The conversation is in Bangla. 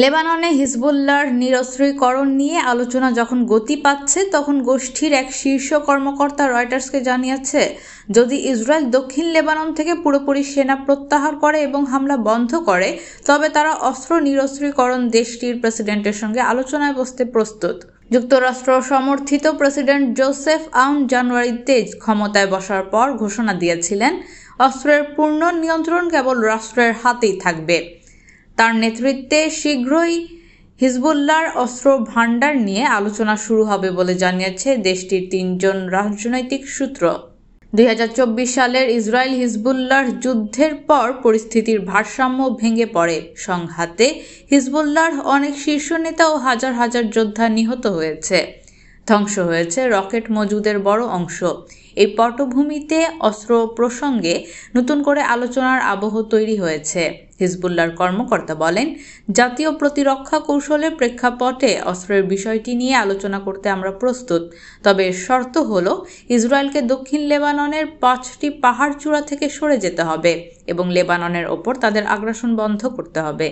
লেবাননে হিজবুল্লাহর নিরস্ত্রীকরণ নিয়ে আলোচনা যখন গতি পাচ্ছে, তখন গোষ্ঠীর এক শীর্ষ কর্মকর্তা রয়টার্সকে জানিয়েছে, যদি ইসরায়েল দক্ষিণ লেবানন থেকে পুরোপুরি সেনা প্রত্যাহার করে এবং হামলা বন্ধ করে, তবে তারা অস্ত্র নিরস্ত্রীকরণ দেশটির প্রেসিডেন্টের সঙ্গে আলোচনায় বসতে প্রস্তুত। যুক্তরাষ্ট্র সমর্থিত প্রেসিডেন্ট জোসেফ আউন জানুয়ারিতে ক্ষমতায় বসার পর ঘোষণা দিয়েছিলেন, অস্ত্রের পূর্ণ নিয়ন্ত্রণ কেবল রাষ্ট্রের হাতেই থাকবে। তার নেতৃত্বে শীঘ্রই হিজবুল্লাহর অস্ত্র ভান্ডার নিয়ে আলোচনা শুরু হবে বলে জানিয়েছে দেশটির 3 জন রাজনৈতিক সূত্র। 2024 সালের ইসরায়েল হিজবুল্লাহর যুদ্ধের পর পরিস্থিতির ভারসাম্য ভেঙে পড়ে। সংঘাতে হিজবুল্লাহর অনেক শীর্ষ নেতা ও হাজার হাজার যোদ্ধা নিহত হয়েছে। ধ্বংস হয়েছে রকেট মজুদের বড় অংশ। এই পটভূমিতে অস্ত্র প্রসঙ্গে নতুন করে আলোচনার আবহ তৈরি হয়েছে। হিজবুল্লাহর কর্মকর্তা বলেন, জাতীয় প্রতিরক্ষা কৌশলের প্রেক্ষাপটে অস্ত্রের বিষয়টি নিয়ে আলোচনা করতে আমরা প্রস্তুত, তবে শর্ত হলো ইসরায়েলকে দক্ষিণ লেবাননের 5টি পাহাড় চূড়া থেকে সরে যেতে হবে এবং লেবাননের ওপর তাদের আগ্রাসন বন্ধ করতে হবে।